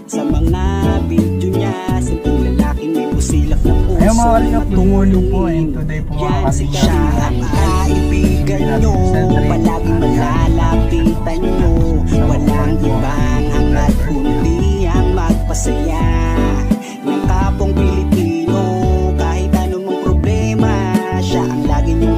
sa mga video niya. Simpleng lalaking may busilak na puso. Ayan mga Kalingap, good morning po, and today po mga Yan si Kalingap, siya ang kaibigan nyo, palaging malalapitan nyo. Walang ibang hangat kundi ang magpasaya ng kapong Pilipino. Kahit anong problema, siya ang lagi nyong